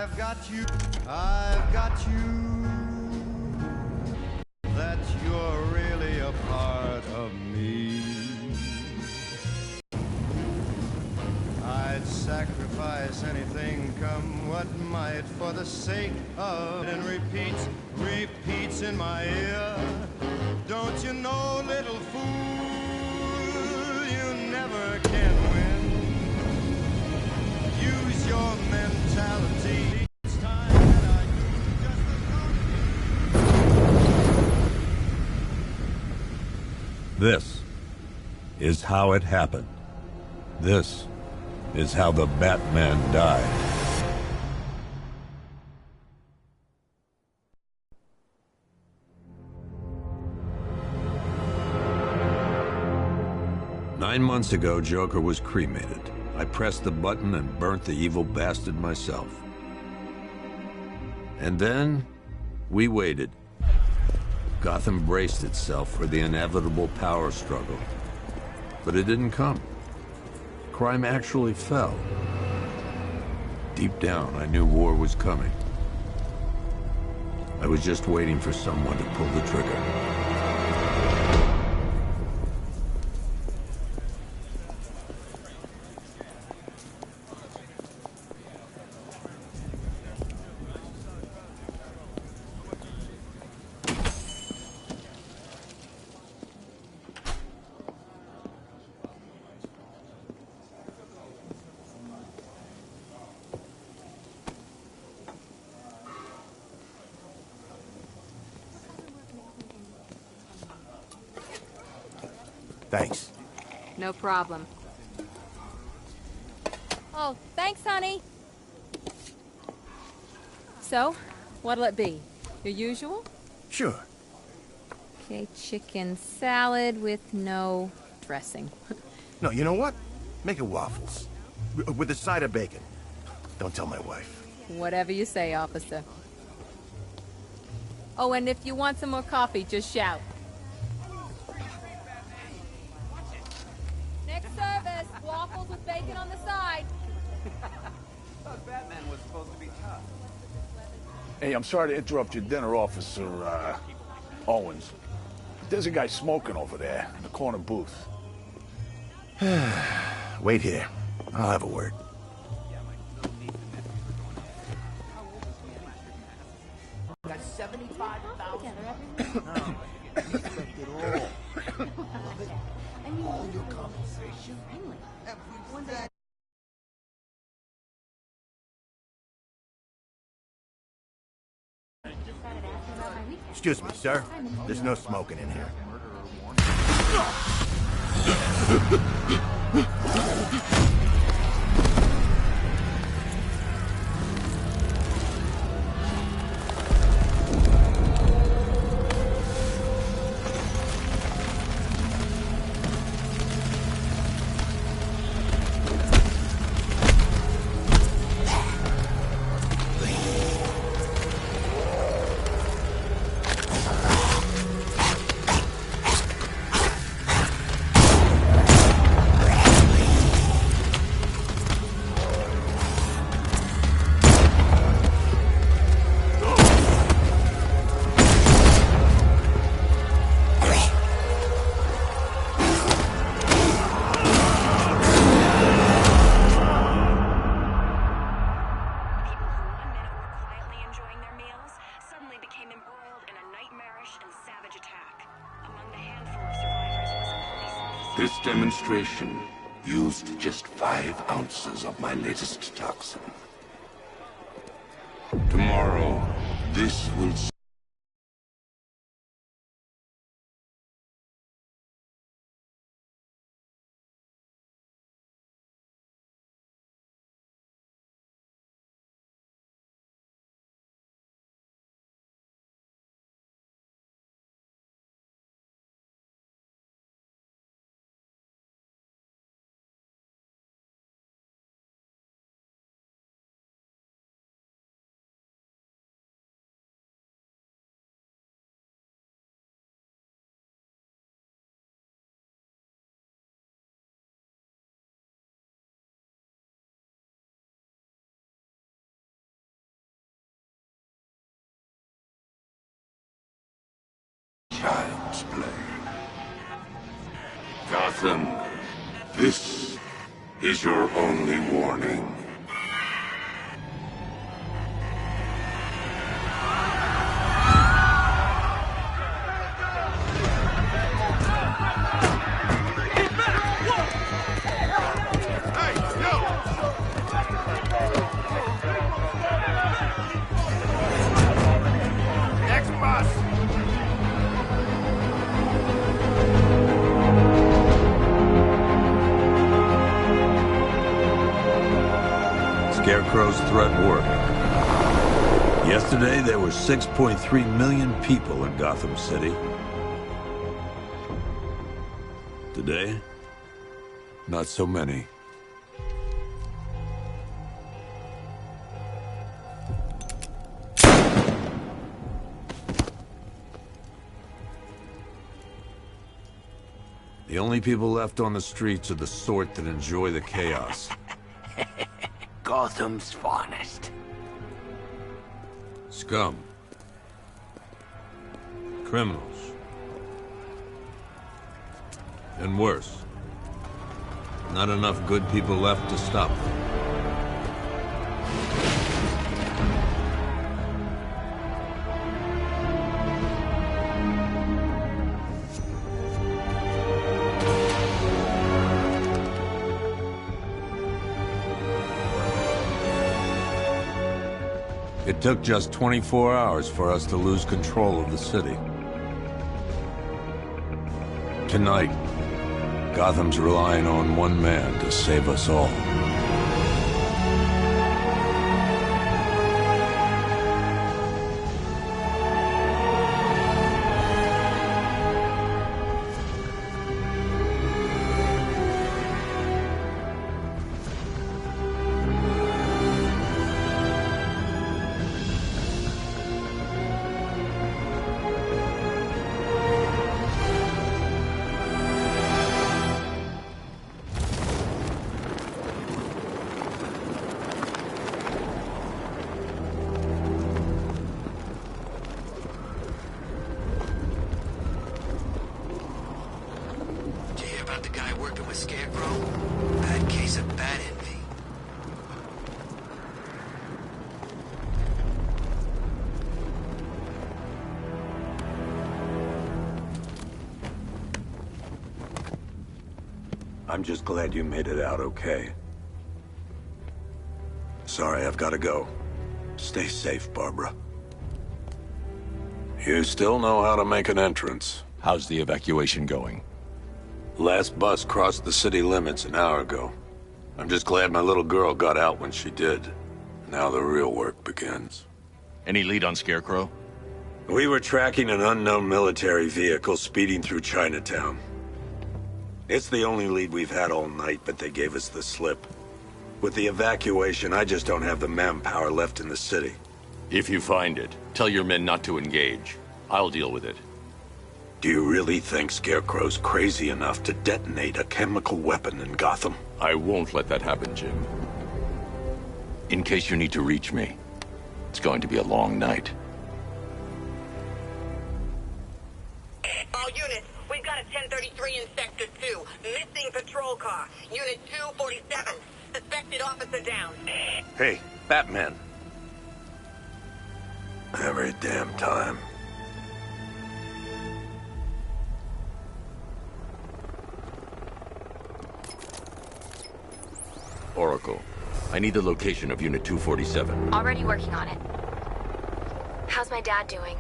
I've got you, that you're really a part of me. I'd sacrifice anything, come what might, for the sake of, and repeats in my ear. Don't you know, little fool, you never can win. Use your mentality. Each time that I do, just This is how it happened. This is how the Batman died. Nine months ago, Joker was cremated. I pressed the button and burnt the evil bastard myself. And then, we waited. Gotham braced itself for the inevitable power struggle. But it didn't come. Crime actually fell. Deep down, I knew war was coming. I was just waiting for someone to pull the trigger. Thanks. No problem. Oh, thanks, honey. So, what'll it be? Your usual? Sure. Okay, chicken salad with no dressing. No, you know what? Make it waffles. With a side of bacon. Don't tell my wife. Whatever you say, officer. Oh, and if you want some more coffee, just shout. Next service, waffles with bacon on the side. Thought Batman was supposed to be tough. Hey, I'm sorry to interrupt your dinner, Officer, Owens. There's a guy smoking over there in the corner booth. Wait here. I'll have a word. Got 75,000. No, you spent it all. All your compensation. Everyone that. Excuse me, sir. There's no smoking in here. This demonstration used just 5 ounces of my latest toxin. Tomorrow, this will Gotham, this is your only warning. Scarecrow's threat worked. Yesterday, there were 6.3 million people in Gotham City. Today, not so many. The only people left on the streets are the sort that enjoy the chaos. Gotham's finest. Scum. Criminals. And worse. Not enough good people left to stop them. It took just 24 hours for us to lose control of the city. Tonight, Gotham's relying on one man to save us all. About the guy working with Scarecrow? Bad case of bad envy. I'm just glad you made it out okay. Sorry, I've got to go. Stay safe, Barbara. You still know how to make an entrance. How's the evacuation going? Last bus crossed the city limits an hour ago. I'm just glad my little girl got out when she did. Now the real work begins. Any lead on Scarecrow? We were tracking an unknown military vehicle speeding through Chinatown. It's the only lead we've had all night, but they gave us the slip. With the evacuation, I just don't have the manpower left in the city. If you find it, tell your men not to engage. I'll deal with it. Do you really think Scarecrow's crazy enough to detonate a chemical weapon in Gotham? I won't let that happen, Jim. In case you need to reach me, it's going to be a long night. All units, we've got a 1033 in Sector 2. Missing patrol car. Unit 247. Suspected officer down. Hey, Batman. Every damn time. Oracle, I need the location of Unit 247. Already working on it. How's my dad doing?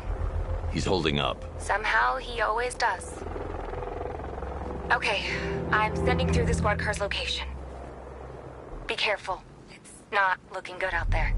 He's holding up. Somehow, he always does. Okay, I'm sending through the squad car's location. Be careful. It's not looking good out there.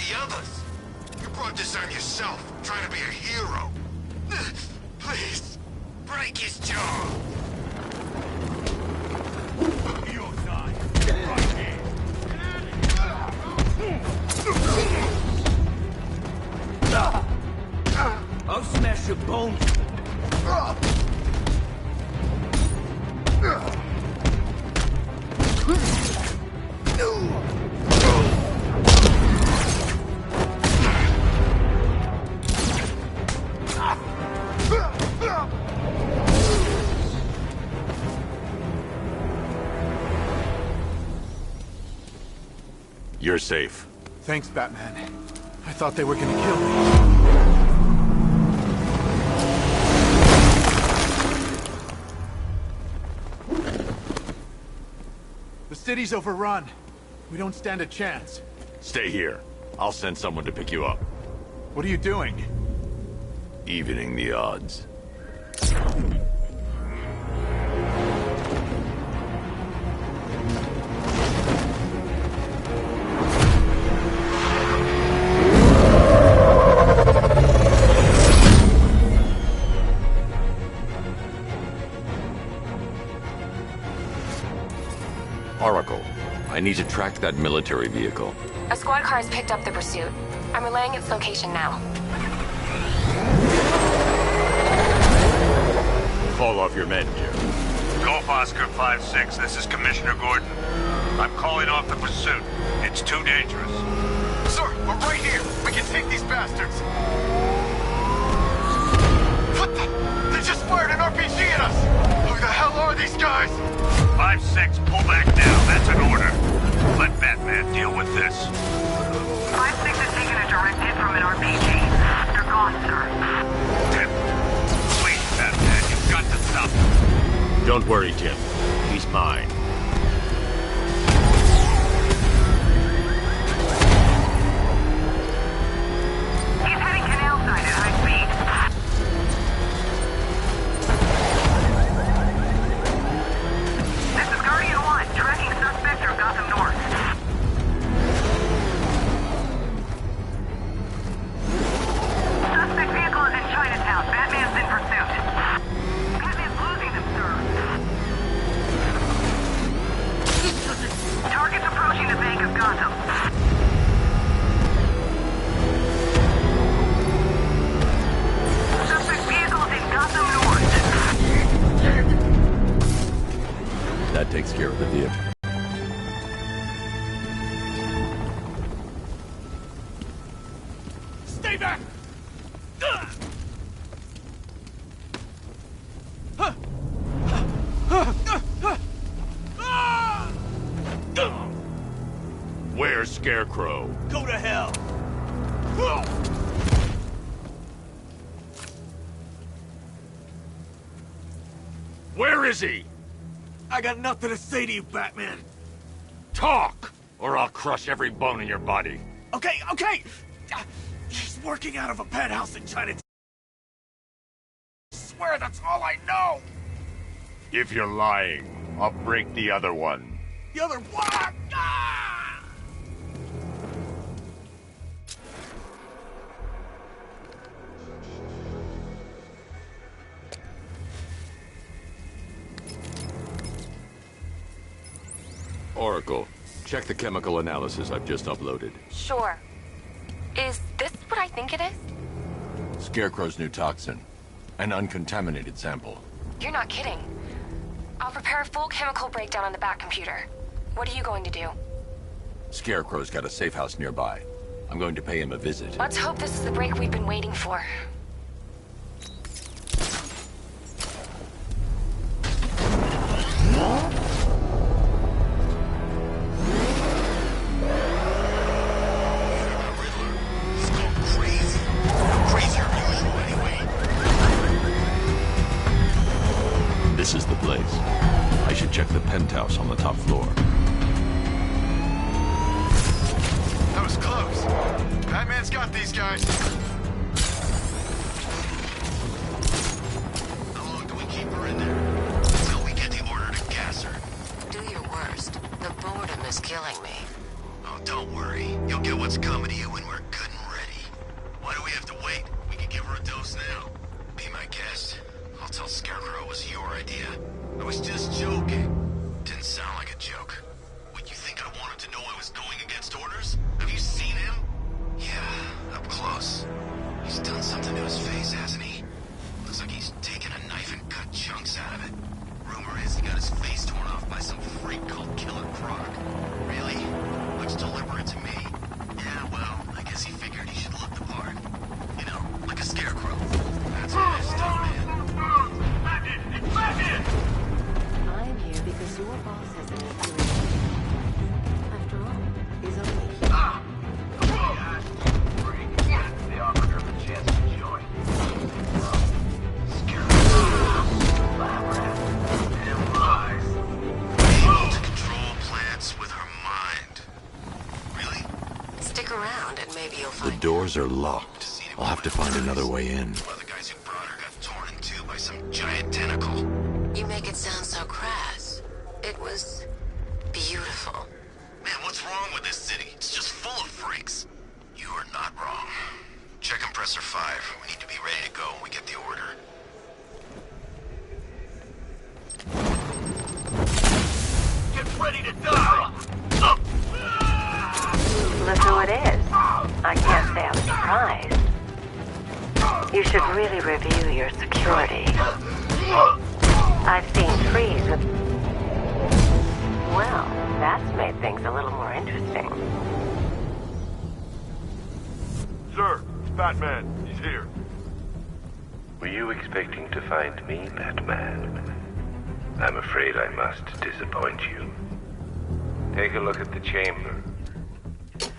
the others. You brought this on yourself, trying to be a hero. Please, break his jaw. You'll die right here. I'll smash your bones. You're safe. Thanks, Batman. I thought they were gonna kill me. The city's overrun. We don't stand a chance. Stay here. I'll send someone to pick you up. What are you doing? Evening the odds. Oracle, I need to track that military vehicle. A squad car has picked up the pursuit. I'm relaying its location now. Call off your men, Jim. Golf Oscar 5-6, this is Commissioner Gordon. I'm calling off the pursuit. It's too dangerous. Sir, we're right here. We can take these bastards. What the? They just fired an RPG at us. Who the hell are these guys? 5-6, pull back now. That's an order. Let Batman deal with this. 5-6 has taken a direct hit from an RPG. They're gone, sir. Tim, please, Batman, you've got to stop them. Don't worry, Jim. He's mine. He's heading canal side at high speed. This is Guardian 1, tracking suspect through Gotham North. Suspect vehicle is in Chinatown. Batman's in pursuit. Batman's losing him, sir. Target's approaching the Bank of Gotham. Suspect vehicle's in Gotham North. That takes care of the vehicle. Stay back! Where's Scarecrow? Go to hell. Where is he? I got nothing to say to you, Batman. Talk, or I'll crush every bone in your body. Okay. He's working out of a penthouse in Chinatown. I swear that's all I know. If you're lying, I'll break the other one. The other one. Ah! Oracle, check the chemical analysis I've just uploaded. Sure. Is this what I think it is? Scarecrow's new toxin. An uncontaminated sample. You're not kidding. I'll prepare a full chemical breakdown on the back computer. What are you going to do? Scarecrow's got a safe house nearby. I'm going to pay him a visit. Let's hope this is the break we've been waiting for. This is the place. I should check the penthouse on the top floor. That was close. Batman's got these guys. How long do we keep her in there? Until we get the order to gas her. Do your worst. The boredom is killing me. Oh, don't worry. You'll get what's coming to you when we're freak called Killer Croc. Really? Looks deliberate to me. Yeah, well, I guess he figured he should look the part. You know, like a scarecrow. That's what it is, tough man. It's Magnet! I'm here because your boss has an accurate. After all, he's only here. They offered her the chance to join. Able to control plants with her mind. Really? Stick around and maybe you'll The find. doors are locked. I'll have to find another way in. One of the guys who brought her got torn in two by some giant tentacle. You make it sound so crass. It was beautiful. Man, what's wrong with this city? It's just full of freaks. You are not wrong. Check compressor 5. We need to be ready to go when we get the order. Get ready to die! Look who it is. I can't say I'm surprised. You should really review your security. I've seen trees with... Well, that's made things a little more interesting. Sir, it's Batman. He's here. Were you expecting to find me, Batman? I'm afraid I must disappoint you. Take a look at the chamber.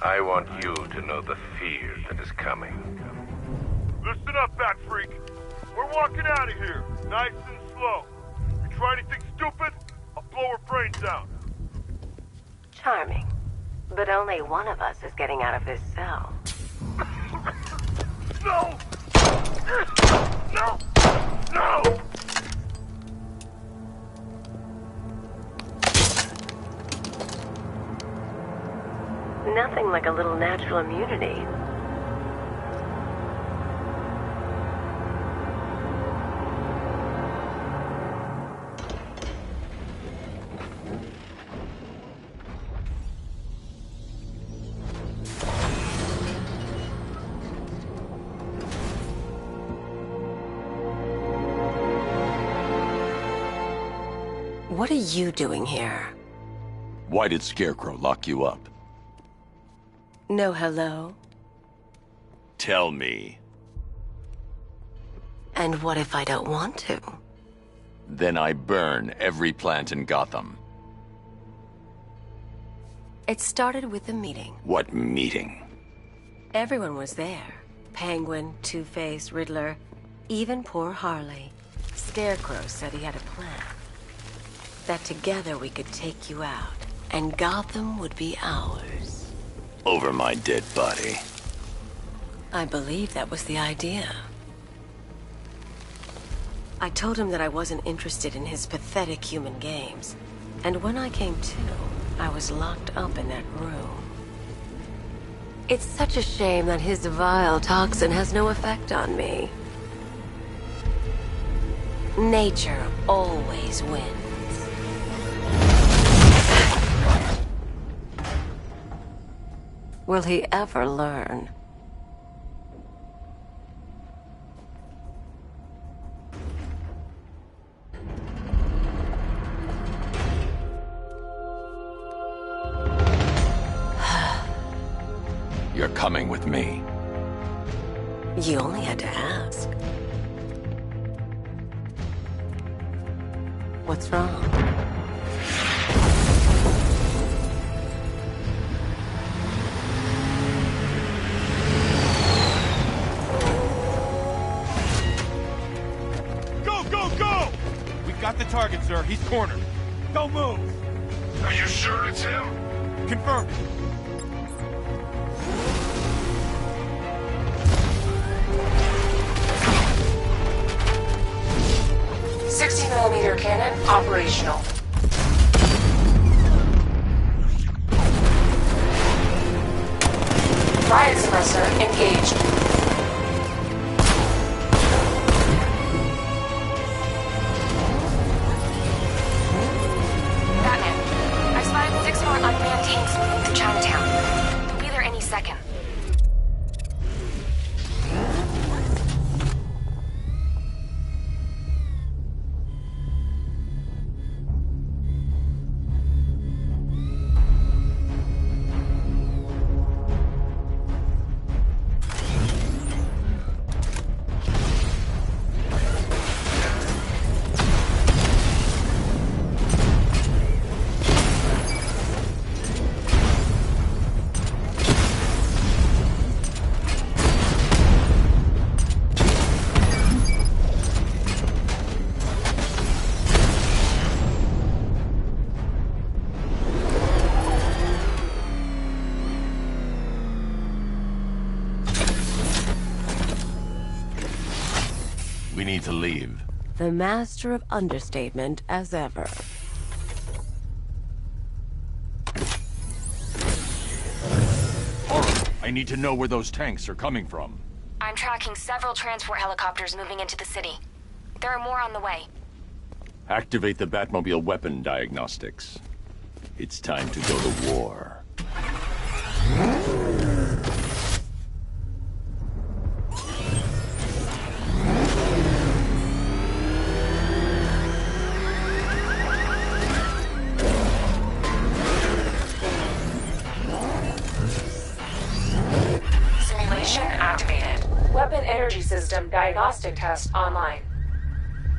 I want you to know the fear that is coming. Listen up, Bat Freak. We're walking out of here, nice and slow. You try anything stupid, I'll blow her brains out. Charming. But only one of us is getting out of this cell. No! No! No! Nothing like a little natural immunity. What are you doing here? Why did Scarecrow lock you up? No hello? Tell me. And what if I don't want to? Then I burn every plant in Gotham. It started with a meeting. What meeting? Everyone was there. Penguin, Two-Face, Riddler, even poor Harley. Scarecrow said he had a plan. That together we could take you out, and Gotham would be ours. Over my dead body. I believe that was the idea. I told him that I wasn't interested in his pathetic human games. And when I came to, I was locked up in that room. It's such a shame that his vile toxin has no effect on me. Nature always wins. Will he ever learn? You're coming with me. You only had to ask. What's wrong? Got the target, sir. He's cornered. Don't move. Are you sure it's him? Confirmed. $60mm cannon operational. Riot suppressor engaged. Unmanned tanks moving through Chinatown. They'll be there any second. need to leave. The master of understatement as ever. I need to know where those tanks are coming from. I'm tracking several transport helicopters moving into the city. There are more on the way. Activate the Batmobile weapon diagnostics. It's time to go to war. Simulation activated. Weapon energy system diagnostic test online.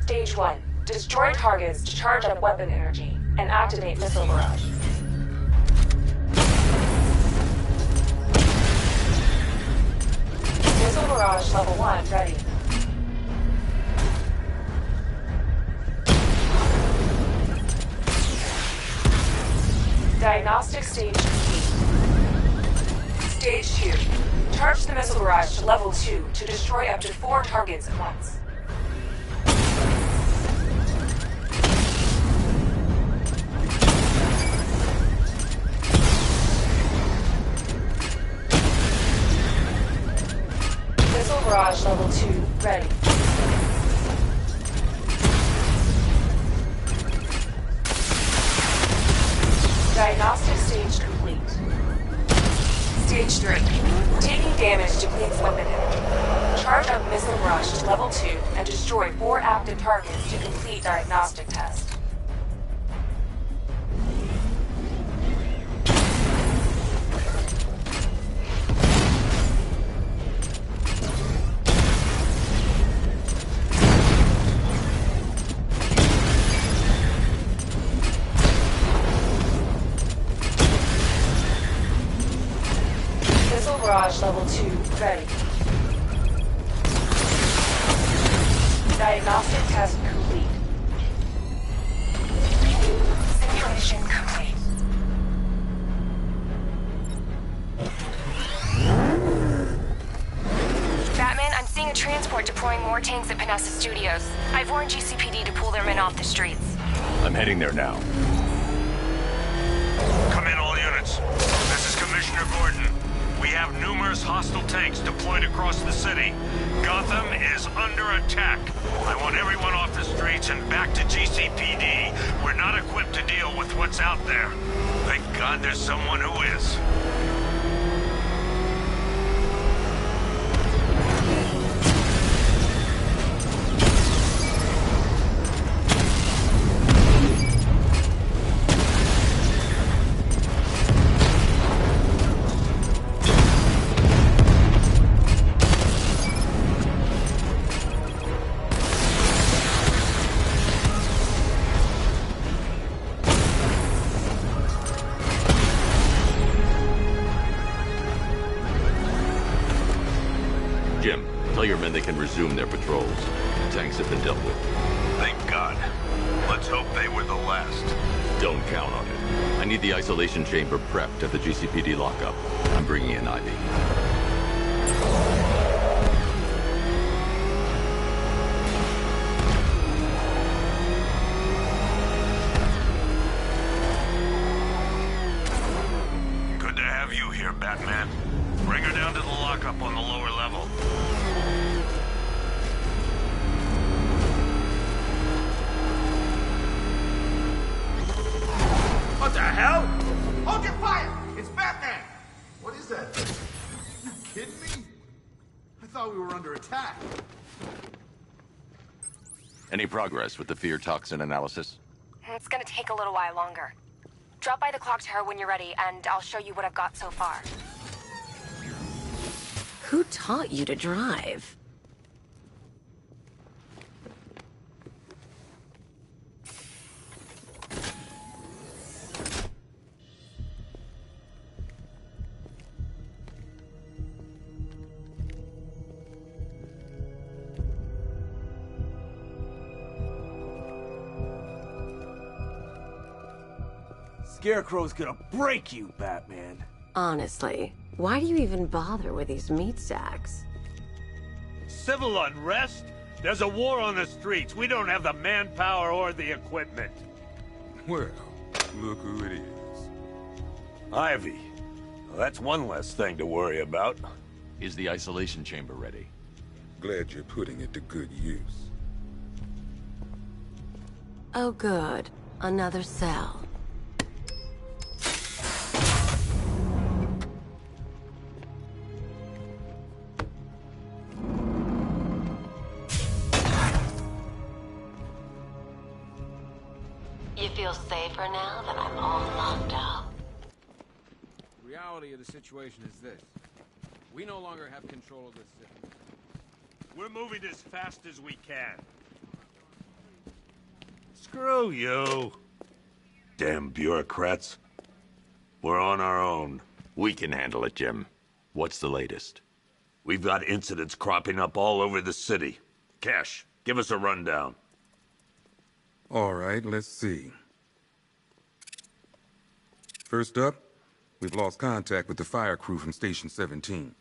Stage 1. Destroy targets to charge up weapon energy and activate missile barrage. Missile barrage level 1 ready. Diagnostic stage complete. Stage 2. Charge the missile barrage to level 2 to destroy up to 4 targets at once. Missile barrage level 2 ready. Diagnostic stage complete. Stage 3. Taking damage depletes weapon energy. Charge up missile barrage to level 2 and destroy 4 active targets to complete diagnostic test. Missile barrage level 2 ready. Diagnostic test complete. Simulation complete. Batman, I'm seeing a transport deploying more tanks at Panessa Studios. I've warned GCPD to pull their men off the streets. I'm heading there now. Come in, all units. This is Commissioner Gordon. We have numerous hostile tanks deployed across the city. Gotham is under attack. I want everyone off the streets and back to GCPD. We're not equipped to deal with what's out there. Thank God there's someone who is. Jim, tell your men they can resume their patrols. The tanks have been dealt with. Thank God. Let's hope they were the last. Don't count on it. I need the isolation chamber prepped at the GCPD lockup. I'm bringing in Ivy. Good to have you here, Batman. Bring her down to the lockup on the lower level. What the hell? Hold your fire! It's Batman! What is that? You kidding me? I thought we were under attack. Any progress with the fear toxin analysis? It's gonna take a little while longer. Drop by the clock tower when you're ready, and I'll show you what I've got so far. Who taught you to drive? Scarecrow's gonna break you, Batman. Honestly, why do you even bother with these meat sacks? Civil unrest? There's a war on the streets. We don't have the manpower or the equipment. Well, look who it is. Ivy. Well, that's one less thing to worry about. Is the isolation chamber ready? Glad you're putting it to good use. Oh, good. Another cell. You feel safer now that I'm all locked up? The reality of the situation is this. We no longer have control of this city. We're moving as fast as we can. Screw you. Damn bureaucrats. We're on our own. We can handle it, Jim. What's the latest? We've got incidents cropping up all over the city. Cash, give us a rundown. All right, let's see. First up, we've lost contact with the fire crew from Station 17.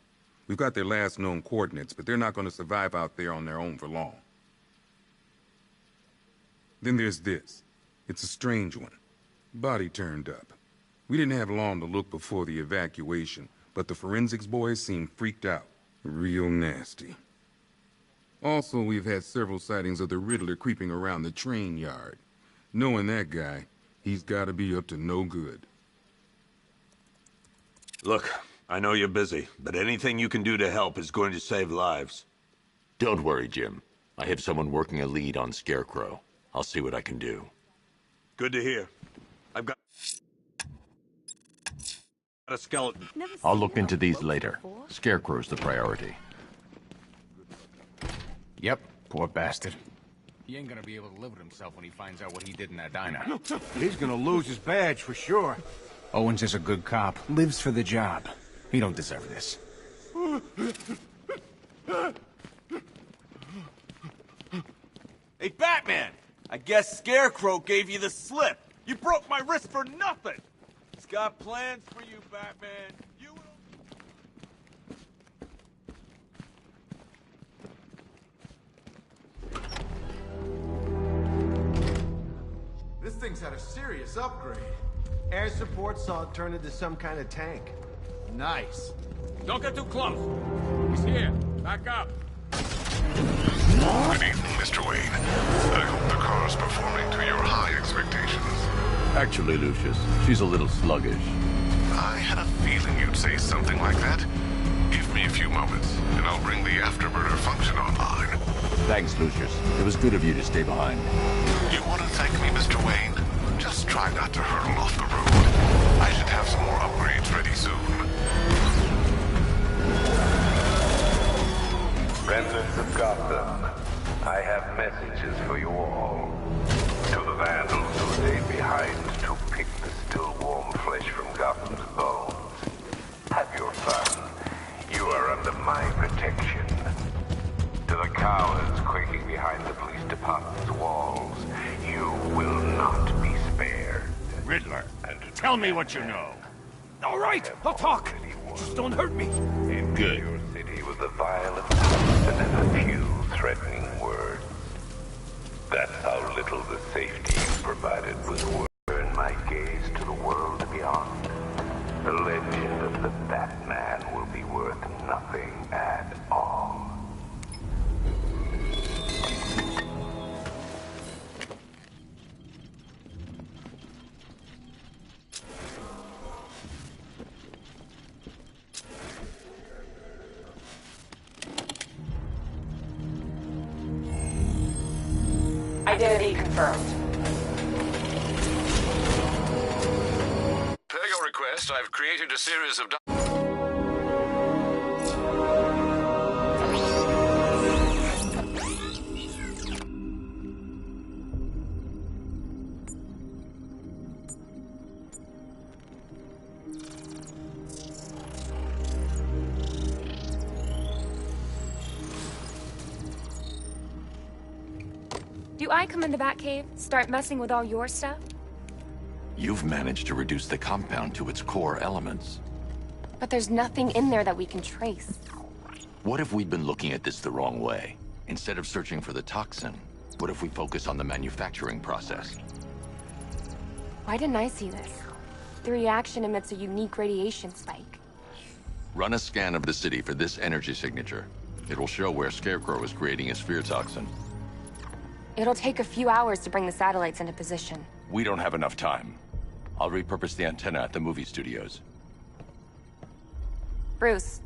We've got their last known coordinates, but they're not going to survive out there on their own for long. Then there's this. It's a strange one. Body turned up. We didn't have long to look before the evacuation, but the forensics boys seemed freaked out. Real nasty. Also, we've had several sightings of the Riddler creeping around the train yard. Knowing that guy, he's gotta be up to no good. Look, I know you're busy, but anything you can do to help is going to save lives. Don't worry, Jim. I have someone working a lead on Scarecrow. I'll see what I can do. Good to hear. I've got a skeleton. I'll look into these later. Scarecrow's the priority. Yep, poor bastard. He ain't gonna be able to live with himself when he finds out what he did in that diner. He's gonna lose his badge for sure. Owens is a good cop, lives for the job. He don't deserve this. Hey, Batman! I guess Scarecrow gave you the slip. You broke my wrist for nothing. He's got plans for you, Batman. This thing's had a serious upgrade. Air support saw it turn into some kind of tank. Nice. Don't get too close. He's here. Back up. Good evening, Mr. Wayne. I hope the car's performing to your high expectations. Actually, Lucius, she's a little sluggish. I had a feeling you'd say something like that. Give me a few moments, and I'll bring the afterburner function online. Thanks, Lucius. It was good of you to stay behind. You want to thank me, Mr. Wayne? Just try not to hurtle off the road. I should have some more upgrades ready soon. Residents of Gotham, I have messages for you all. To the vandals who stayed behind to pick the still warm flesh from Gotham's bones. Have your fun. You are under my protection. To the cowards quaking behind the police department's walls, you will not be spared. Riddler, tell me what you know. All right, I'll talk. Just don't hurt me. Good. Your city with a violent constant and a few threatening words. That's how little the safety you provided was worth. Turn my gaze to the world beyond. The legend of the Batman will be worth nothing at all. Identity confirmed. Per your request, I've created a series of... Do I come in the Batcave, start messing with all your stuff? You've managed to reduce the compound to its core elements. But there's nothing in there that we can trace. What if we'd been looking at this the wrong way? Instead of searching for the toxin, what if we focus on the manufacturing process? Why didn't I see this? The reaction emits a unique radiation spike. Run a scan of the city for this energy signature. It will show where Scarecrow is creating his fear toxin. It'll take a few hours to bring the satellites into position. We don't have enough time. I'll repurpose the antenna at the movie studios. Bruce,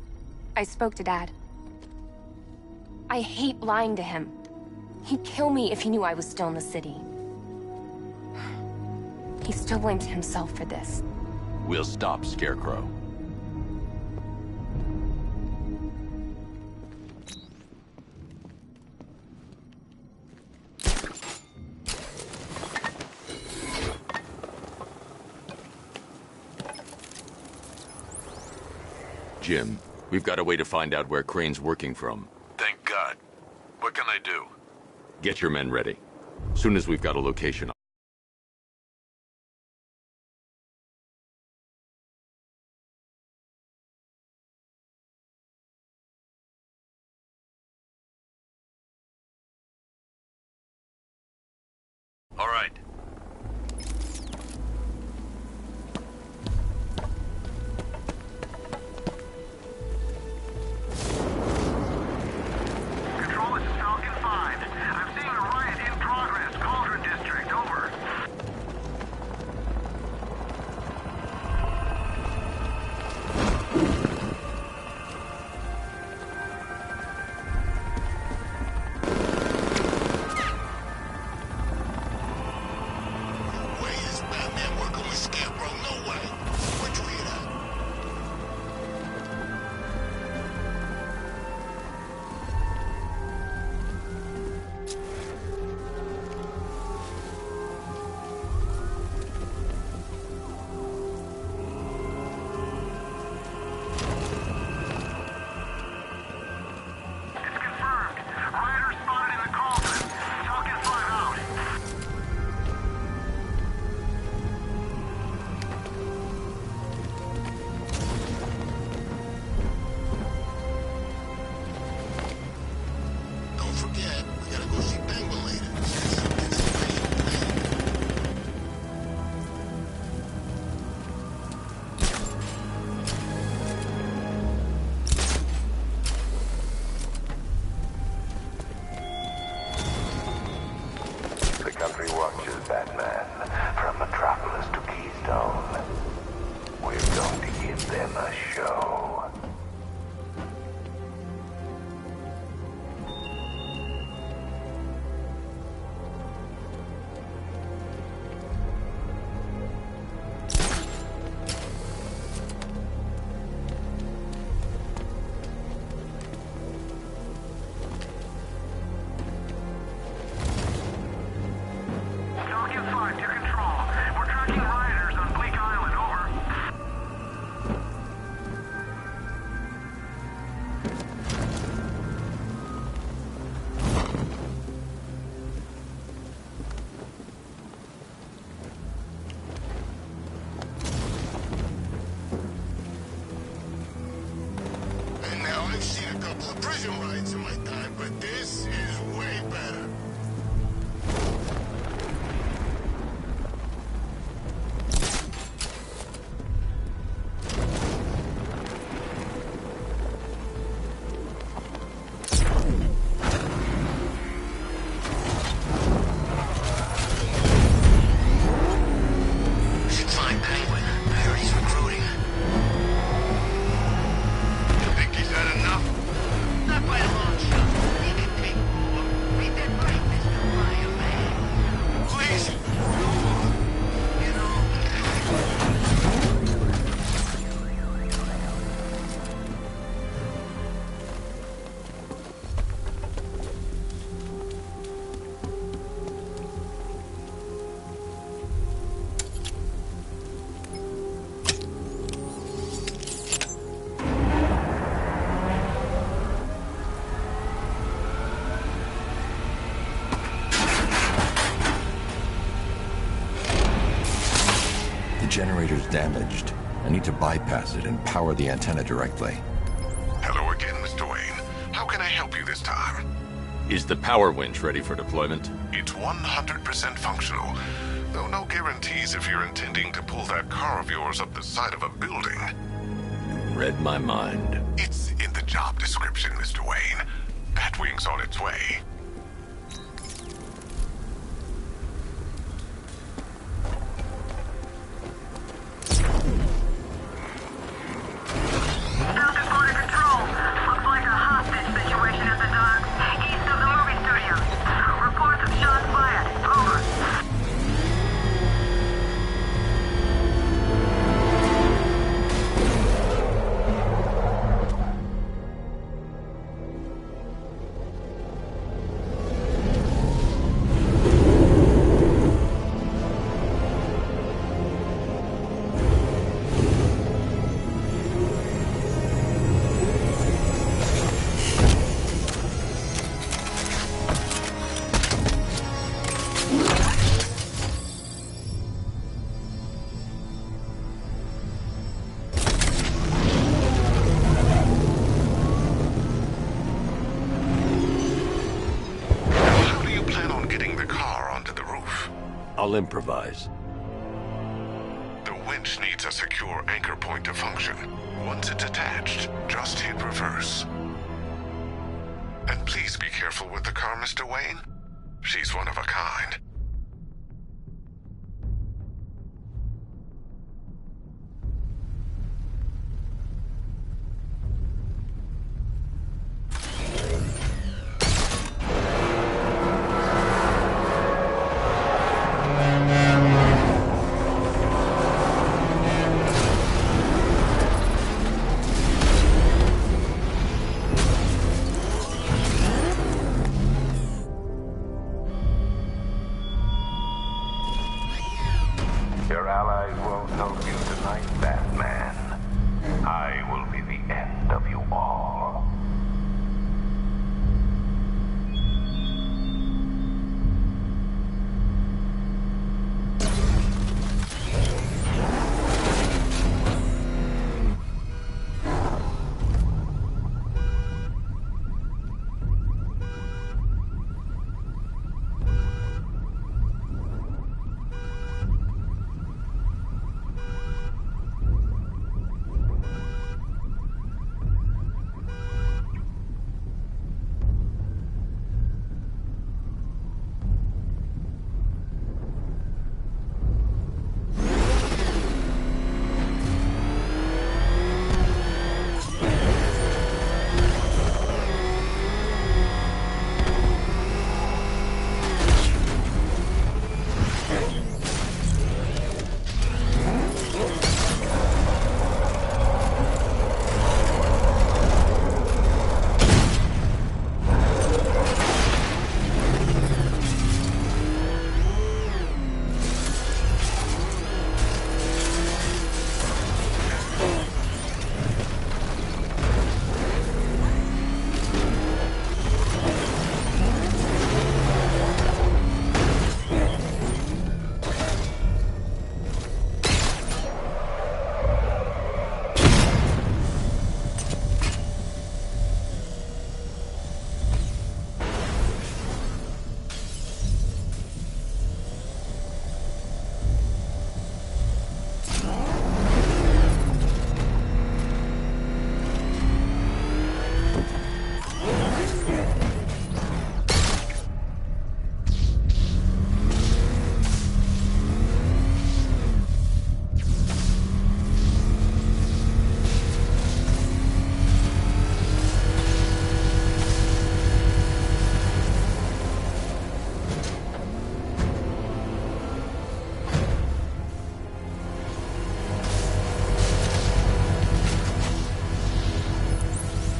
I spoke to Dad. I hate lying to him. He'd kill me if he knew I was still in the city. He still blames himself for this. We'll stop Scarecrow. Jim, we've got a way to find out where Crane's working from. Thank God. What can I do? Get your men ready. Soon as we've got a location. All right. Control, this is Falcon 5. I'm seeing a riot in progress. Cauldron District, over. country watches, Batman. From Metropolis to Keystone. We're going to give them a show. I've seen a couple of prison riots in my time, but this is way better. Should find Penguin. I heard he's recruiting. Not by a long shot. He can take more. Ain't that right, Mr. Fireman? Please. You The generator's damaged. I need to bypass it and power the antenna directly. Hello again, Mr. Wayne. How can I help you this time? Is the power winch ready for deployment? It's 100% functional, though no guarantees if you're intending to pull that car of yours up the side of a building. You read my mind. It's in the job description, Mr. Wayne. Batwing's on its way. I'll improvise. The winch needs a secure anchor point to function. Once it's attached, just hit reverse. And please be careful with the car, Mr. Wayne. She's one of a kind. Your allies won't help you tonight, Batman. I will be the end of you all.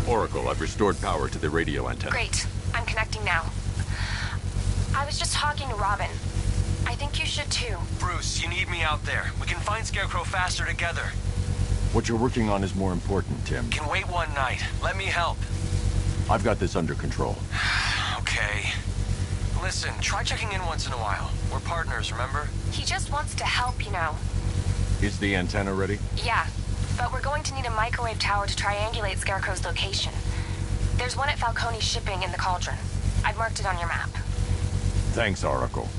Oracle, I've restored power to the radio antenna. Great. I'm connecting now. I was just talking to Robin. I think you should too. Bruce, you need me out there. We can find Scarecrow faster together. What you're working on is more important, Tim. Can wait one night. Let me help. I've got this under control. Okay. Listen, try checking in once in a while. We're partners, remember? He just wants to help, you know. Is the antenna ready? Yeah, but we're going to need a microwave tower to triangulate Scarecrow's location. There's one at Falcone's shipping in the Cauldron. I've marked it on your map. Thanks, Oracle.